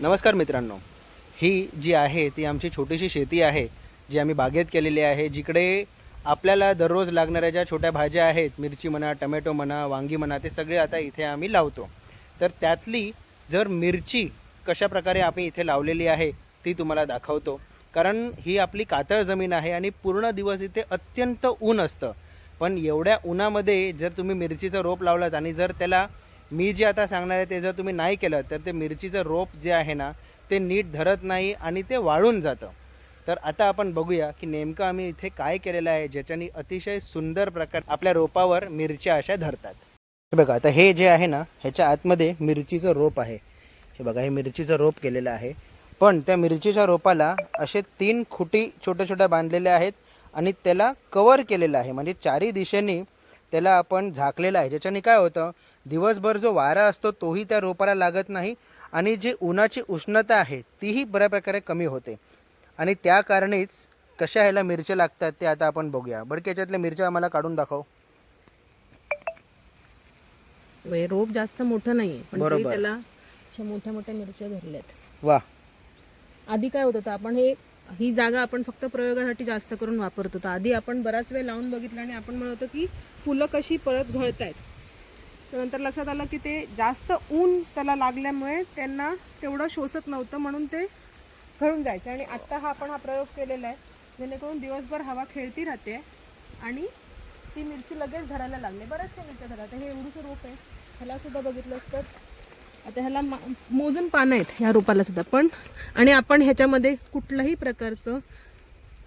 नमस्कार मित्रांनो, ही जी आहे ती आमची छोटीशी शेती आहे जी आम्ही बागेत केलेली आहे, जिकडे आपल्याला दररोज लागणाऱ्या ज्या छोट्या भाज्या आहेत, मिरची म्हणा, टमॅटो म्हणा, वांगी म्हणा, ते सगळे आता इथे आम्ही लावतो. तर त्यातली जर मिरची कशाप्रकारे आम्ही इथे लावलेली आहे ती तुम्हाला दाखवतो. कारण ही आपली कातळ जमीन आहे आणि पूर्ण दिवस इथे अत्यंत ऊन असतं. पण एवढ्या उन्हामध्ये जर तुम्ही मिरचीचं रोप लावलात आणि जर त्याला मी जे आता सांगणार आहे ते जर तुम्ही नाही केलं तर ते मिरचीचं रोप जे आहे ना ते नीट धरत नाही आणि ते वाळून जातं. तर आता आपण बघूया की नेमकं आम्ही इथे काय केलेलं आहे ज्याच्याने अतिशय सुंदर प्रकार आपल्या रोपावर मिरच्या अशा धरतात. हे बघा, आता हे जे आहे ना ह्याच्या आतमध्ये मिरचीचं रोप आहे. हे बघा, हे मिरचीचं रोप केलेलं आहे. पण त्या मिरचीच्या रोपाला असे 3 खुटी छोट्या छोट्या बांधलेल्या आहेत आणि त्याला कव्हर केलेलं आहे. म्हणजे चारी दिशेने त्याला आपण झाकलेलं आहे, ज्याच्याने काय होतं, दिवसभर जो वारा असतो तोही त्या रोपाला लागत नाही आणि जे उन्हाची उष्णता आहे तीही बऱ्या प्रकारे कमी होते. आणि त्या कारणेच कशा ह्याला मिरच्या लागतात ते आता आपण बघूया. बडके याच्यातल्या मिरच्या आम्हाला काढून दाखव. रोप जास्त मोठं नाहीये पण तरी बरोबर. त्याला अशा मोठ्या मोठ्या मिरच्या धरल्यात. वा, आधी काय होत होतं, आपण ही जागा आपण फक्त प्रयोगासाठी जास्त करून वापरत होतो. आधी आपण बराच वेळ लावून बघितलं आणि आपण म्हणत होतो की फुलं कशी परत घळतायत. नंतर लक्षात आलं की ते जास्त ऊन त्याला लागल्यामुळे त्यांना तेवढं शोषत नव्हतं, म्हणून ते घळून जायचे. आणि आत्ता हा प्रयोग केलेला आहे जेणेकरून दिवसभर हवा खेळती राहते आणि ती मिरची लगेच धरायला लागले. बऱ्याचशा मिरच्या धरायला. हे एवढंसं रोप आहे, ह्याला सुद्धा बघितलं तर आता ह्याला मोजून पानं आहेत ह्या रोपाला सुद्धा. पण आणि आपण ह्याच्यामध्ये कुठल्याही प्रकारचं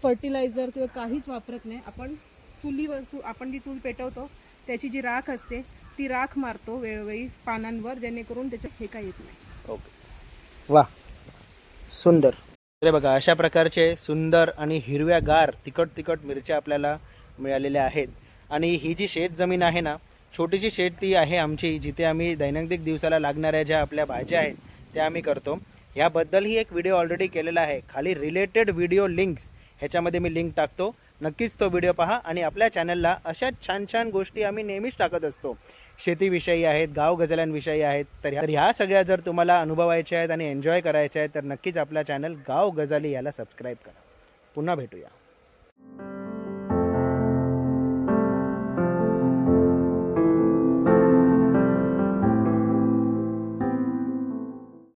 फर्टिलायझर किंवा काहीच वापरत नाही. आपण चुलीवर आपण जी चूल पेटवतो त्याची जी राख असते ती राख मारतो वेळोवेळी पानांवर, जेणेकरून त्याच्यात फेका येत नाही. ओके, वा, सुंदर. अरे बघा, अशा प्रकारचे सुंदर आणि हिरव्यागार तिखट मिरच्या आपल्याला मिळालेल्या आहेत. आणि ही जी शेत जमीन आहे ना, छोटीशी शेत ती आहे आमची, जिथे आम्ही दैनंदिन दिवसाला लागणाऱ्या ज्या आपल्या भाज्या आहेत त्या आम्ही करतो. याबद्दलही एक व्हिडिओ ऑलरेडी केलेला आहे. खाली रिलेटेड व्हिडिओ लिंक्स ह्याच्यामध्ये मी लिंक टाकतो, नक्कीच तो व्हिडिओ पहा. आणि आपल्या चॅनलला अशा छान छान गोष्टी आम्ही नेहमीच टाकत असतो. शेतीविषयी आहेत, गाव गझल्यांविषयी आहेत. तर ह्या सगळ्या जर तुम्हाला अनुभवायच्या आहेत आणि एन्जॉय करायच्या आहेत तर नक्कीच आपला चॅनल गाव गजाली याला सबस्क्राईब करा. पुन्हा भेटूया.